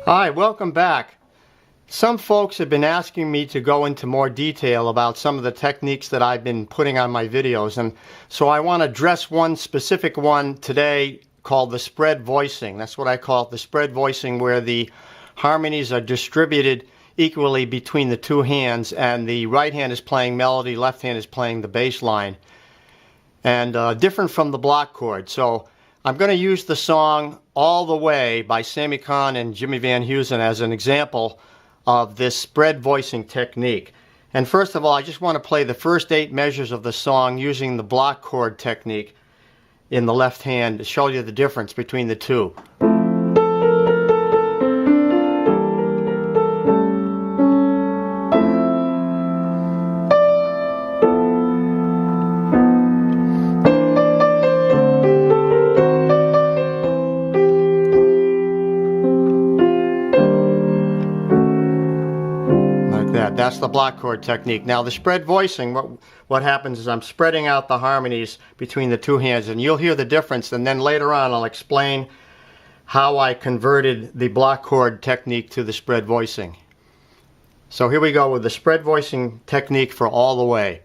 Hi, welcome back. Some folks have been asking me to go into more detail about some of the techniques that I've been putting on my videos, and so I want to address one specific one today called the spread voicing. That's what I call it, the spread voicing, where the harmonies are distributed equally between the two hands, and the right hand is playing melody, left hand is playing the bass line, and different from the block chord. So I'm going to use the song All the Way by Sammy Cahn and Jimmy Van Heusen as an example of this spread voicing technique. And first of all, I just want to play the first 8 measures of the song using the block chord technique in the left hand to show you the difference between the two. That's the block chord technique. Now the spread voicing, what happens is I'm spreading out the harmonies between the two hands, and you'll hear the difference, and then later on I'll explain how I converted the block chord technique to the spread voicing. So here we go with the spread voicing technique for All the Way.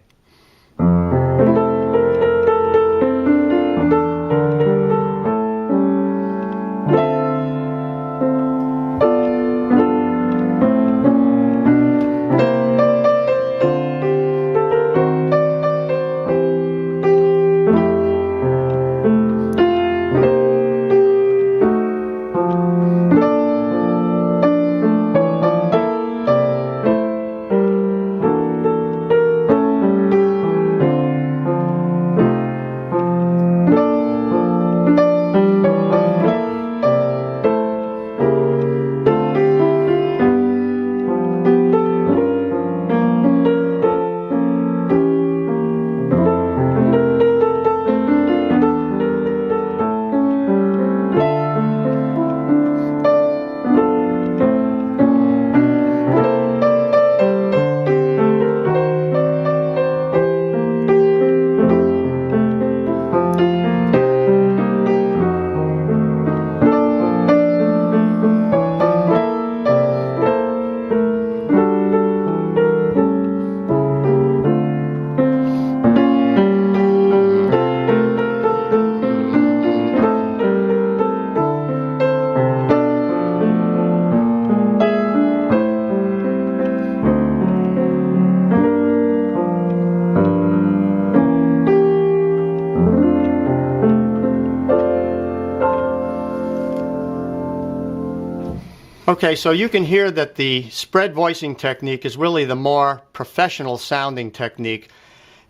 Okay, so you can hear that the spread voicing technique is really the more professional sounding technique,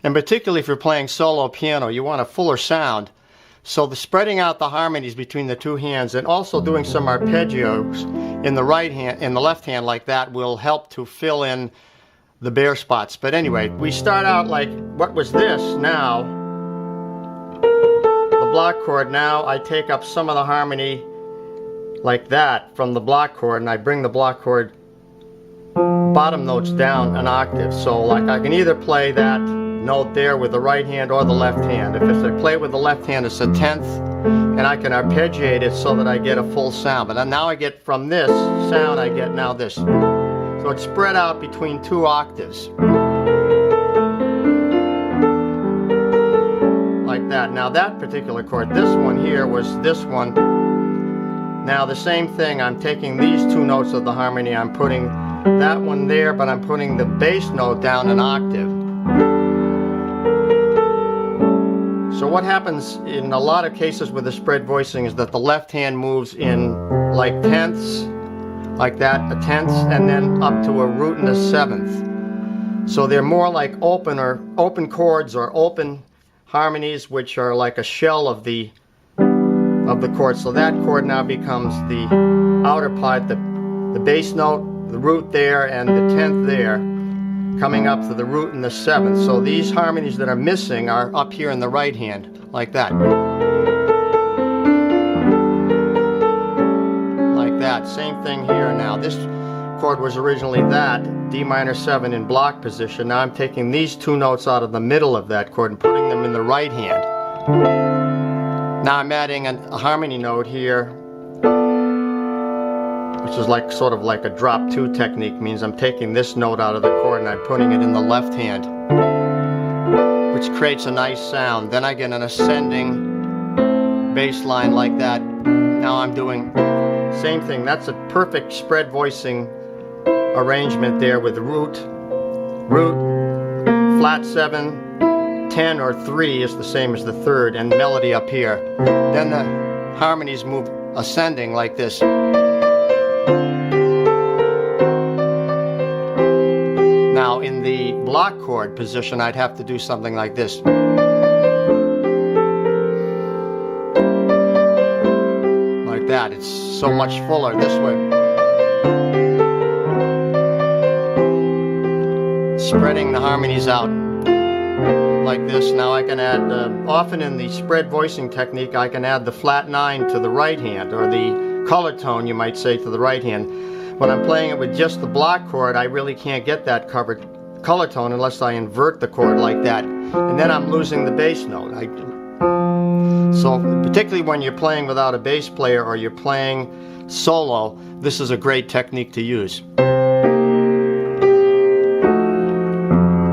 and particularly if you're playing solo piano, you want a fuller sound. So the spreading out the harmonies between the two hands and also doing some arpeggios in the right hand, in the left hand like that, will help to fill in the bare spots. But anyway, we start out like, what was this? Now, the block chord. Now I take up some of the harmony like that from the block chord, and I bring the block chord bottom notes down an octave. So like I can either play that note there with the right hand or the left hand. If I play it with the left hand, it's a 10th, and I can arpeggiate it so that I get a full sound. But now I get, from this sound, I get now this. So it's spread out between 2 octaves. Like that. Now that particular chord, this one here was this one. Now the same thing, I'm taking these 2 notes of the harmony, I'm putting that one there, but I'm putting the bass note down an octave. So what happens in a lot of cases with the spread voicing is that the left hand moves in like tenths, like that, a tenth, and then up to a root and a 7th. So they're more like open chords or open harmonies, which are like a shell of the chord. So that chord now becomes the outer part, the bass note, the root there, and the 10th there, coming up to the root and the 7th. So these harmonies that are missing are up here in the right hand, like that. Like that. Same thing here now. This chord was originally that, D minor 7 in block position. Now I'm taking these 2 notes out of the middle of that chord and putting them in the right hand. Now I'm adding a harmony note here which is like sort of like a drop 2 technique, means I'm taking this note out of the chord and I'm putting it in the left hand, which creates a nice sound. Then I get an ascending bass line like that. Now I'm doing same thing. That's a perfect spread voicing arrangement there with root, flat 7, 10 or 3 is the same as the third, and melody up here. Then the harmonies move ascending like this. Now in the block chord position I'd have to do something like this. Like that. It's so much fuller this way. Spreading the harmonies out like this. Now I can add, often in the spread voicing technique, I can add the flat 9 to the right hand, or the color tone, you might say, to the right hand. When I'm playing it with just the block chord, I really can't get that covered color tone unless I invert the chord like that, and then I'm losing the bass note. So particularly when you're playing without a bass player or you're playing solo, this is a great technique to use.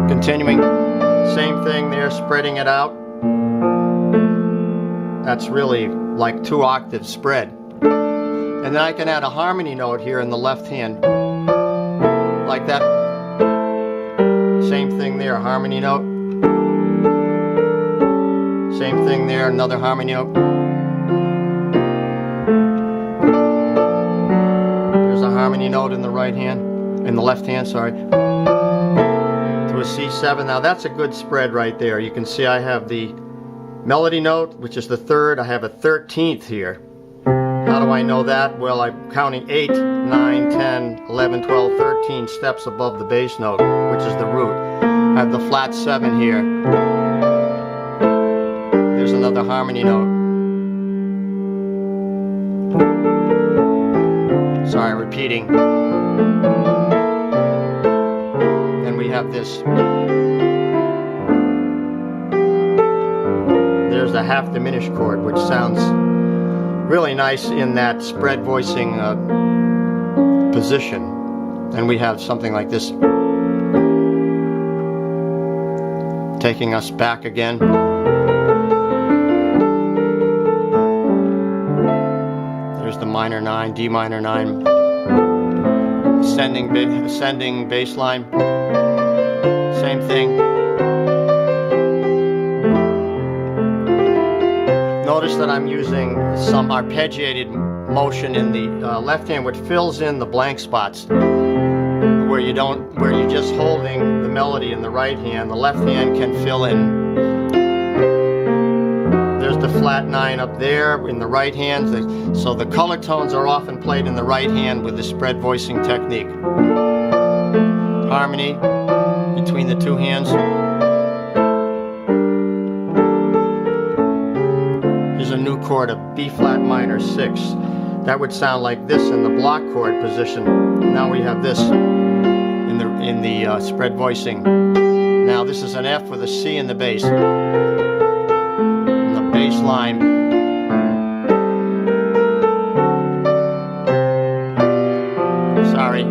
Continuing, same thing there, spreading it out. That's really like 2 octaves spread. And then I can add a harmony note here in the left hand, like that. Same thing there, harmony note. Same thing there, another harmony note. There's a harmony note in the right hand, in the left hand, sorry. To a C7. Now that's a good spread right there. You can see I have the melody note, which is the third. I have a 13th here. How do I know that? Well, I'm counting 8, 9, 10, 11, 12, 13 steps above the bass note, which is the root. I have the flat 7 here. There's another harmony note. Sorry, repeating. Then we have this. There's the half diminished chord, which sounds really nice in that spread voicing position. And we have something like this, taking us back again. There's the minor 9, D minor 9, ascending bass line. Same thing. Notice that I'm using some arpeggiated motion in the left hand, which fills in the blank spots where you're just holding the melody in the right hand. The left hand can fill in. There's the flat 9 up there in the right hand. So the color tones are often played in the right hand with the spread voicing technique. Harmony between the 2 hands. A new chord, a B flat minor 6. That would sound like this in the block chord position. Now we have this in the spread voicing. Now this is an F with a C in the bass. And the bass line. Sorry.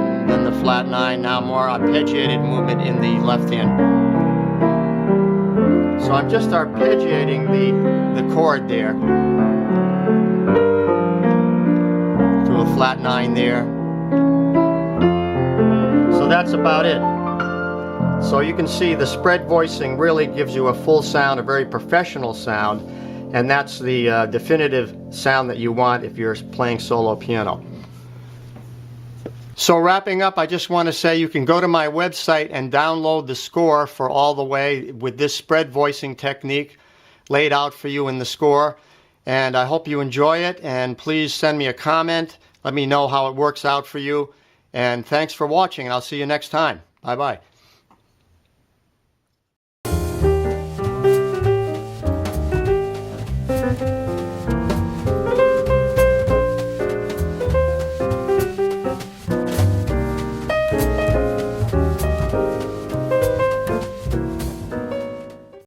And then the flat 9. Now more arpeggiated movement in the left hand. So I'm just arpeggiating the chord there. Through a flat 9 there. So that's about it. So you can see the spread voicing really gives you a full sound, a very professional sound, and that's the definitive sound that you want if you're playing solo piano. So wrapping up, I just want to say you can go to my website and download the score for All the Way with this spread voicing technique laid out for you in the score. And I hope you enjoy it, and please send me a comment. Let me know how it works out for you. And thanks for watching, and I'll see you next time. Bye-bye.